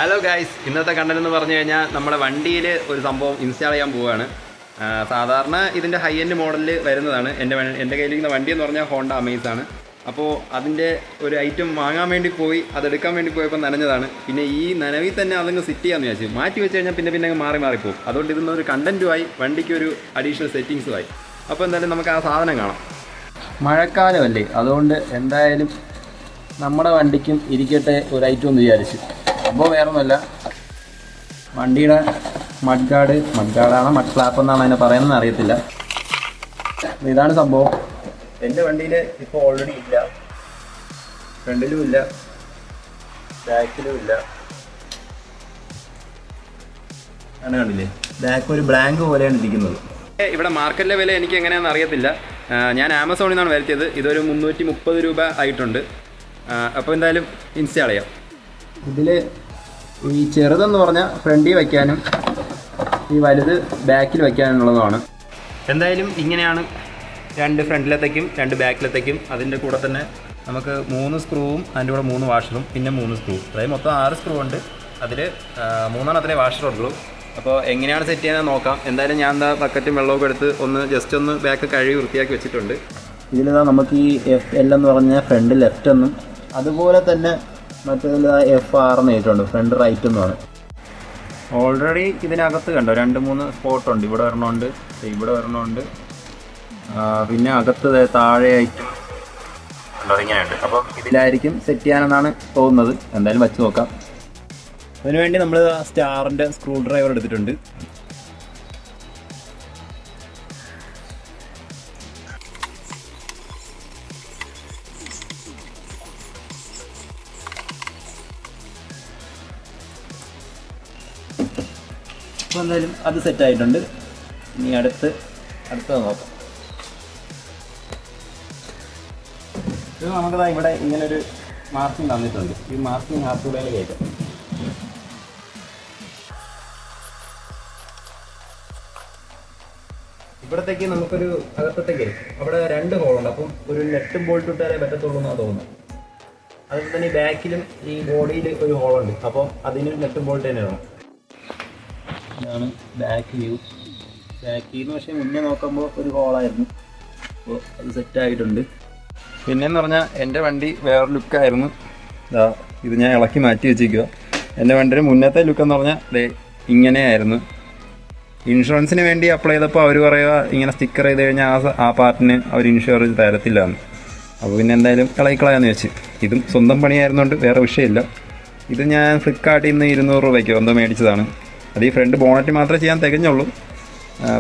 Hello guys, ഇന്നത്തെ content എന്ന് പറഞ്ഞു കഴിഞ്ഞാൽ നമ്മുടെ വണ്ടിയിൽ ഒരു സംഭവം ഇൻസ്റ്റാൾ ചെയ്യാൻ പോവുകയാണ്. സാധാരണ ഇതിൻ്റെ ഹൈ എൻഡ് മോഡലിൽ വരുന്നതാണ്. എൻ്റെ കയ്യിലിരിക്കുന്ന വണ്ടി എന്ന് പറഞ്ഞാൽ ഹോണ്ട അമേസ് ആണ്. അപ്പോൾ അതിൻ്റെ ഒരു ഐറ്റം വാങ്ങാൻ വേണ്ടി പോയി, അതെടുക്കാൻ വേണ്ടി പോയപ്പോൾ നനഞ്ഞതാണ്. പിന്നെ ഈ നനവിൽ തന്നെ അതങ്ങ് സെറ്റ് ചെയ്യാമെന്ന് വിചാരിച്ചു. മാറ്റി വെച്ച് കഴിഞ്ഞാൽ പിന്നെ അങ്ങ് മാറിപ്പോകും. അതുകൊണ്ട് ഇതൊന്നൊരു കണ്ടൻറ്റുമായി വണ്ടിക്ക് ഒരു അഡീഷണൽ സെറ്റിങ്സുമായി. അപ്പോൾ എന്തായാലും നമുക്ക് ആ സാധനം കാണാം. മഴക്കാലമല്ലേ, അതുകൊണ്ട് എന്തായാലും നമ്മുടെ വണ്ടിക്കും ഇരിക്കട്ടെ ഒരു ഐറ്റം എന്ന് വിചാരിച്ചു. അപ്പോൾ വേറൊന്നുമല്ല, വണ്ടിയുടെ മഡ്ഗാർഡാണോ മഡ് ഫ്ലാപ്പ് എന്നാണ് അതിനെ പറയുന്നത് അറിയത്തില്ല. ഇതാണ് സംഭവം. എൻ്റെ വണ്ടിയിൽ ഇപ്പോൾ ഓൾറെഡി ഇല്ല, ഫ്രണ്ടിലും ഇല്ല, ബാക്കിലും ഇല്ല. അങ്ങനെ കണ്ടില്ലേ, ബാക്ക് ഒരു ബ്ലാങ്ക് പോലെയാണ് ഇരിക്കുന്നത്. ഇവിടെ മാർക്കറ്റിലെ വില എനിക്ക് എങ്ങനെയാണെന്ന് അറിയത്തില്ല. ഞാൻ ആമസോണിൽ നിന്നാണ് വരുത്തിയത്. ഇതൊരു 330 രൂപ ആയിട്ടുണ്ട്. അപ്പോൾ എന്തായാലും ഇൻസ്റ്റാൾ ചെയ്യാം. ഇതിൽ ഈ ചെറുതെന്ന് പറഞ്ഞാൽ ഫ്രണ്ടിൽ വയ്ക്കാനും ഈ വലുത് ബാക്കിൽ വയ്ക്കാനുള്ളതുമാണ്. എന്തായാലും ഇങ്ങനെയാണ് 2 ഫ്രണ്ടിലത്തേക്കും 2 ബാക്കിലത്തേക്കും. അതിൻ്റെ കൂടെ തന്നെ നമുക്ക് 3 സ്ക്രൂവും അതിൻ്റെ കൂടെ 3 വാഷറും പിന്നെ 3 സ്ക്രൂ, അതായത് മൊത്തം 6 സ്ക്രൂ ഉണ്ട്. അതിൽ 3 വാഷറുള്ളൂ. അപ്പോൾ എങ്ങനെയാണ് സെറ്റ് ചെയ്യാൻ നോക്കാം. എന്തായാലും ഞാൻ എന്താ ബക്കറ്റും വെള്ളമൊക്കെ എടുത്ത് ജസ്റ്റ് ഒന്ന് ബാക്ക് കഴുകി വൃത്തിയാക്കി വെച്ചിട്ടുണ്ട്. ഇതിലിതാ നമുക്ക് ഈ FL എന്ന് പറഞ്ഞാൽ ഫ്രണ്ട് ലെഫ്റ്റ് എന്നും, അതുപോലെ തന്നെ മറ്റേതിൽ FR എന്ന് എഴുതിയിട്ടുണ്ട്, ഫ്രണ്ട് റൈറ്റ് എന്നുമാണ്. ഓൾറെഡി ഇതിനകത്ത് കണ്ടോ 2-3 സ്പോട്ടുണ്ട്. ഇവിടെ വരണമുണ്ട്, ഇവിടെ വരണമുണ്ട്, പിന്നെ അകത്ത് താഴെയായിട്ട് ഉണ്ടോ ഇങ്ങനെയുണ്ട്. അപ്പം ഇതിലായിരിക്കും സെറ്റ് ചെയ്യാനെന്നാണ് തോന്നുന്നത്. എന്തായാലും വെച്ച് നോക്കാം. അതിനുവേണ്ടി നമ്മൾ സ്റ്റാറിൻ്റെ സ്ക്രൂ ഡ്രൈവർ എടുത്തിട്ടുണ്ട്. അപ്പോൾ എന്തായാലും അത് സെറ്റായിട്ടുണ്ട്. ഇനി അടുത്തത് നോക്കാം. ഇത് നമുക്കതാ ഇവിടെ ഇങ്ങനൊരു മാർക്കിങ് തന്നിട്ടുണ്ട്. ഈ മാർക്കിങ് ഹാർട്ടുടയിൽ കയറ്റാം. ഇവിടത്തേക്ക് നമുക്കൊരു അകത്തേക്ക് അവിടെ 2 ഹോളുണ്ട്. അപ്പം ഒരു നെറ്റും ബോൾട്ട് ഇട്ടാലേ പറ്റത്തുള്ളൂ എന്നാണ് തോന്നുന്നത്. അതുപോലെ തന്നെ ഈ ബാക്കിലും ഈ ബോഡിയിൽ ഒരു ഹോളുണ്ട്. അപ്പോൾ അതിന് നെറ്റും ബോൾട്ട് തന്നെ വേണം. ഇതാണ് ബാക്ക് വ്യൂ. ബാക്കിന്ന് പക്ഷേ മുന്നേ നോക്കുമ്പോൾ ഒരു ഹോളായിരുന്നു. അപ്പോൾ അത് സെറ്റായിട്ടുണ്ട്. പിന്നെയെന്ന് പറഞ്ഞാൽ എൻ്റെ വണ്ടി വേറൊരു ലുക്കായിരുന്നു. ഇത് ഞാൻ ഇളക്കി മാറ്റി വെച്ചിരിക്കുക. എൻ്റെ വണ്ടിയുടെ മുന്നത്തെ ലുക്കെന്ന് പറഞ്ഞാൽ ഇങ്ങനെയായിരുന്നു. ഇൻഷുറൻസിന് വേണ്ടി അപ്ലൈ ചെയ്തപ്പോൾ അവർ പറയുക ഇങ്ങനെ സ്റ്റിക്കർ ചെയ്ത് കഴിഞ്ഞാൽ ആ പാർട്ടിന് അവർ ഇൻഷുർ തരത്തില്ല എന്ന്. അപ്പോൾ പിന്നെ എന്തായാലും കളയാന്ന് വെച്ച്. ഇതും സ്വന്തം പണിയായിരുന്നുകൊണ്ട് വേറെ വിഷയമില്ല. ഇത് ഞാൻ ഫ്ലിപ്കാർട്ടിൽ നിന്ന് 200 രൂപയ്ക്ക് എന്തോ മേടിച്ചതാണ്. അത് ഈ ഫ്രണ്ട് ബോണറ്റ് മാത്രമേ ചെയ്യാൻ തികഞ്ഞുള്ളൂ.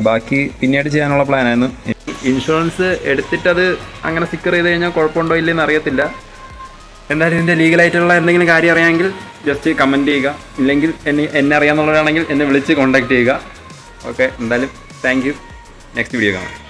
ബാക്കി പിന്നീട് ചെയ്യാനുള്ള പ്ലാനായിരുന്നു. ഇൻഷുറൻസ് എടുത്തിട്ടത് അങ്ങനെ സ്റ്റിക്കർ ചെയ്ത് കഴിഞ്ഞാൽ കുഴപ്പമുണ്ടോ ഇല്ലെന്ന് അറിയത്തില്ല. എന്തായാലും ഇതിൻ്റെ ലീഗലായിട്ടുള്ള എന്തെങ്കിലും കാര്യം അറിയാമെങ്കിൽ ജസ്റ്റ് കമൻറ്റ് ചെയ്യുക. ഇല്ലെങ്കിൽ എന്നെ അറിയാമെന്നുള്ളവരാണെങ്കിൽ എന്നെ വിളിച്ച് കോൺടാക്റ്റ് ചെയ്യുക. ഓക്കെ, എന്തായാലും താങ്ക് യു. നെക്സ്റ്റ് വീഡിയോ കാണാം.